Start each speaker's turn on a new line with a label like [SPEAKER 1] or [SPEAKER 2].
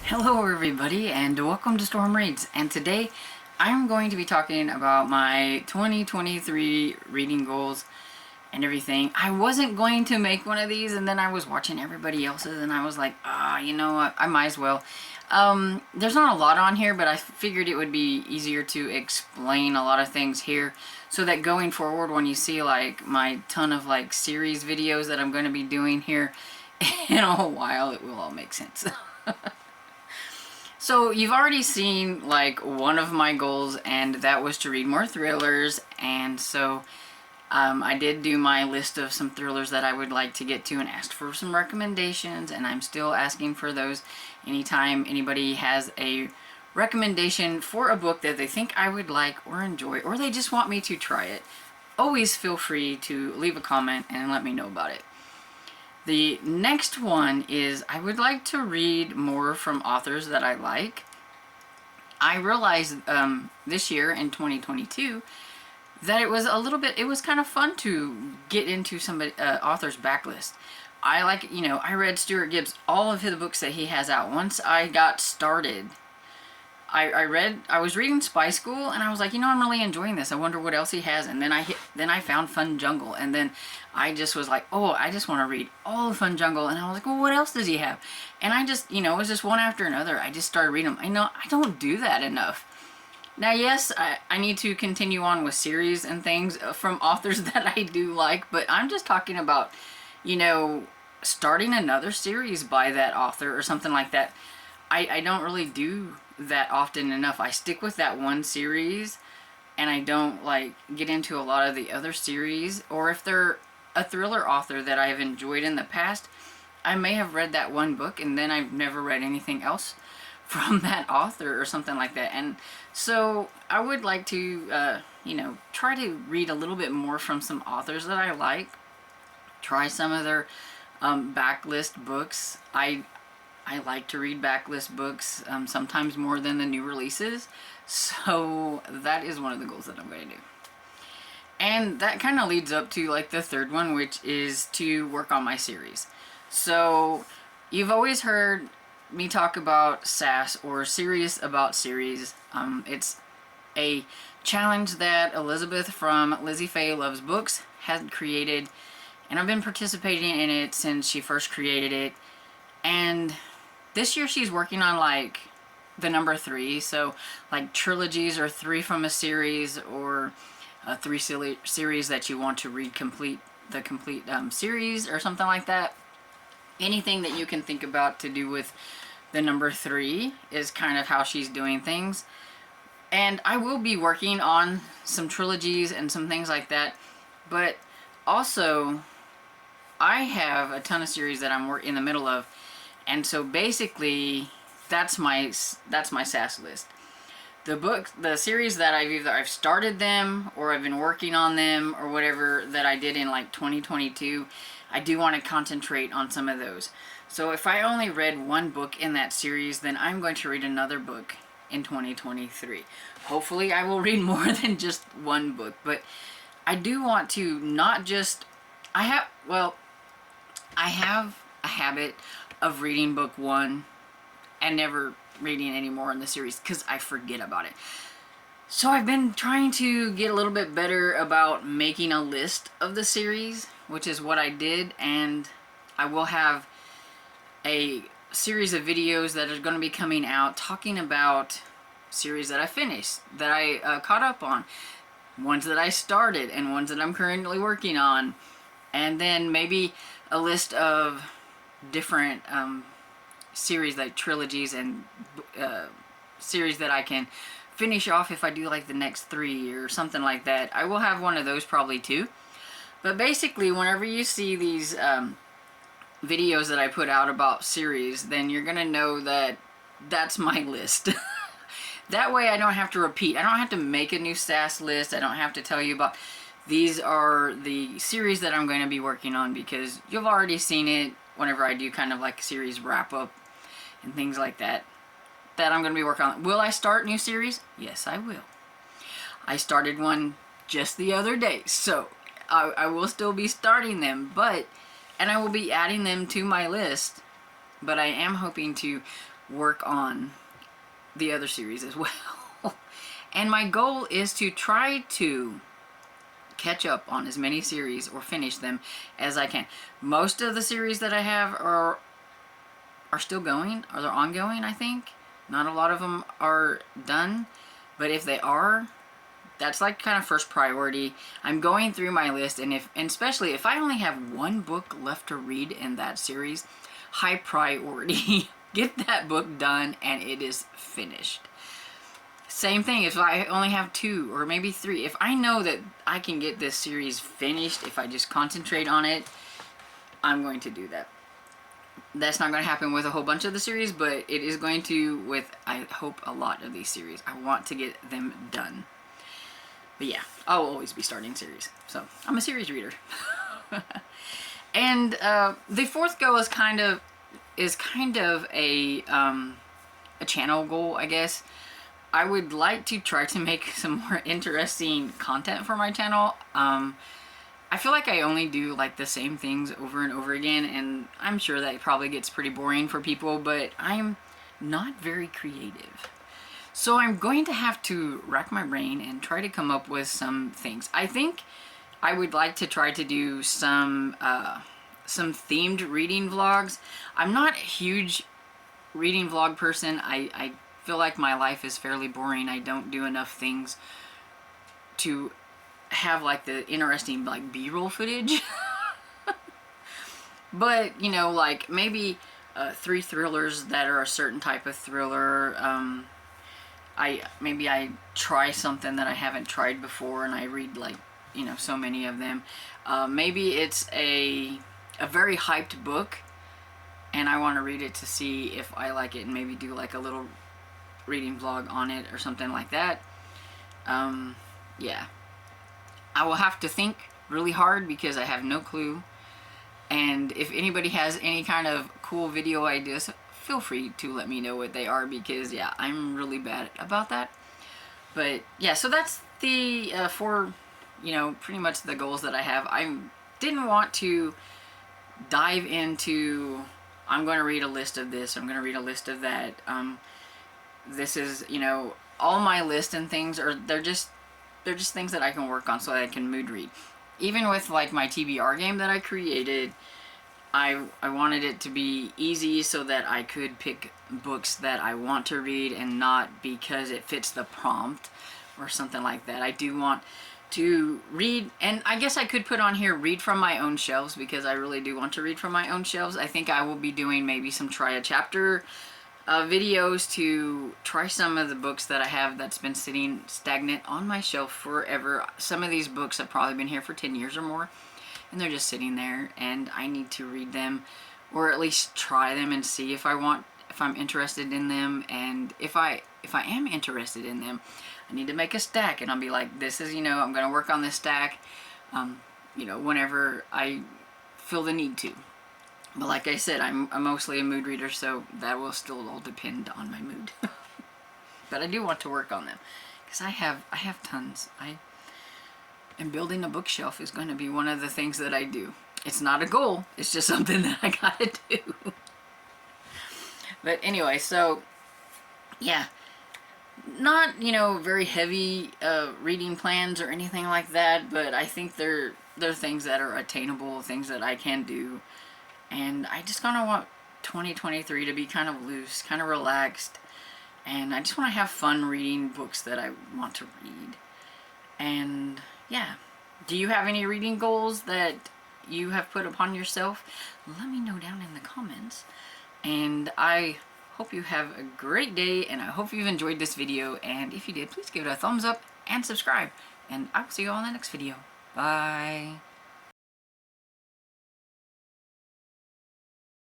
[SPEAKER 1] Hello everybody and welcome to Storm Reads, and today I'm going to be talking about my 2023 reading goals and everything. I wasn't going to make one of these, and then I was watching everybody else's and I was like, you know what, I might as well. There's not a lot on here, but I figured it would be easier to explain a lot of things here so that going forward when you see like my ton of like series videos that I'm going to be doing here in a while, it will all make sense. So you've already seen like one of my goals, and that was to read more thrillers, and so I did do my list of some thrillers that I would like to get to and asked for some recommendations, and I'm still asking for those anytime anybody has a recommendation for a book that they think I would like or enjoy, or they just want me to try it. Always feel free to leave a comment and let me know about it. The next one is I would like to read more from authors that I like. I realized this year in 2022 that it was kind of fun to get into somebody author's backlist. I read Stuart Gibbs, all of his books that he has out. Once I got started, I was reading Spy School, and I was like, I'm really enjoying this. I wonder what else he has. And then I found Fun Jungle, and then I just was like, oh, I just want to read all of Fun Jungle. And I was like, well, what else does he have? And I just, it was just one after another. I just started reading them. I don't do that enough. Now, yes, I need to continue on with series and things from authors that I do like, but I'm just talking about, starting another series by that author or something like that. I don't really do that often enough. I stick with that one series, and I don't get into a lot of the other series. Or if they're a thriller author that I've enjoyed in the past, I may have read that one book and then I've never read anything else from that author or something like that. And so I would like to try to read a little bit more from some authors that I like, try some of their backlist books. I like to read backlist books, sometimes more than the new releases. So that is one of the goals that I'm going to do. And that kind of leads up to the third one, which is to work on my series. So you've always heard me talk about SAS, or Serious About Series. It's a challenge that Elizabeth from Lizzie Faye Loves Books had created, and I've been participating in it since she first created it. And this year she's working on the number 3, so trilogies, or 3 from a series, or 3 series that you want to read the complete series, or something like that. Anything that you can think about to do with the number 3 is kind of how she's doing things. And I will be working on some trilogies and some things like that, but also I have a ton of series that I'm in the middle of. And so basically, that's my SAS list. The series that I've started them, or I've been working on them, or whatever, that I did in 2022, I do want to concentrate on some of those. So if I only read one book in that series, then I'm going to read another book in 2023. Hopefully I will read more than just one book, but I do want to not just, I have a habit of reading book 1 and never reading any more in the series because I forget about it. So I've been trying to get a little bit better about making a list of the series, which is what I did, and I will have a series of videos that are going to be coming out talking about series that I finished, that I caught up on, ones that I started, and ones that I'm currently working on, and then maybe a list of different series, like trilogies and series that I can finish off if I do the next 3 or something like that. I will have one of those probably too. But basically, whenever you see these videos that I put out about series, then you're gonna know that that's my list. That way I don't have to repeat. I don't have to make a new SAS list. I don't have to tell you about these are the series that I'm going to be working on, because you've already seen it whenever I do kind of a series wrap up and things like that I'm going to be working on. Will I start new series? Yes, I will. I started one just the other day, so I will still be starting them, and I will be adding them to my list, but I am hoping to work on the other series as well. And my goal is to try to catch up on as many series or finish them as I can. Most of the series that I have are still going, or they're ongoing, I think. Not a lot of them are done, but if they are, that's like kind of first priority. I'm going through my list, and especially if I only have one book left to read in that series, high priority. Get that book done and it is finished. Same thing if I only have 2 or maybe 3. If I know that I can get this series finished, if I just concentrate on it, I'm going to do that. That's not going to happen with a whole bunch of the series, but it is going to with, I hope, a lot of these series. I want to get them done. But yeah, I'll always be starting series. So I'm a series reader. And the fourth goal is kind of a channel goal, I guess. I would like to try to make some more interesting content for my channel. I feel like I only do like the same things over and over again, and I'm sure that probably gets pretty boring for people, but I'm not very creative. So I'm going to have to rack my brain and try to come up with some things. I think I would like to try to do some themed reading vlogs. I'm not a huge reading vlog person. I feel like my life is fairly boring. I don't do enough things to have like the interesting like B-roll footage. But you know, like maybe 3 thrillers that are a certain type of thriller. Maybe I try something that I haven't tried before and I read like, you know, so many of them. Maybe it's a very hyped book and I want to read it to see if I like it and maybe do like a little reading vlog on it or something like that. Yeah. I will have to think really hard because I have no clue. And if anybody has any kind of cool video ideas, feel free to let me know what they are because, yeah, I'm really bad about that. But, yeah, so that's the 4, you know, pretty much the goals that I have. I didn't want to dive into, I'm going to read a list of this, I'm going to read a list of that. This is, you know, all my list and things are, they're just things that I can work on so that I can mood read. Even with like my TBR game that I created, I wanted it to be easy so that I could pick books that I want to read and not because it fits the prompt or something like that. I do want to read, and I guess I could put on here read from my own shelves because I really do want to read from my own shelves. I think I will be doing maybe some try a chapter videos to try some of the books that I have that's been sitting stagnant on my shelf forever. Some of these books have probably been here for 10 years or more and they're just sitting there and I need to read them or at least try them and see if I'm interested in them. And if I am interested in them, I need to make a stack and I'll be like, this is, you know, I'm gonna work on this stack you know, whenever I feel the need to. But like I said, I'm mostly a mood reader, so that will still all depend on my mood. But I do want to work on them because I have tons. And building a bookshelf is going to be one of the things that I do. It's not a goal, it's just something that I gotta do. But anyway, so yeah, not, you know, very heavy reading plans or anything like that, but I think they're things that are attainable, things that I can do. And I just kind of want 2023 to be kind of loose, kind of relaxed. And I just want to have fun reading books that I want to read. And yeah. Do you have any reading goals that you have put upon yourself? Let me know down in the comments. And I hope you have a great day. And I hope you've enjoyed this video. And if you did, please give it a thumbs up and subscribe. And I will see you all in the next video. Bye.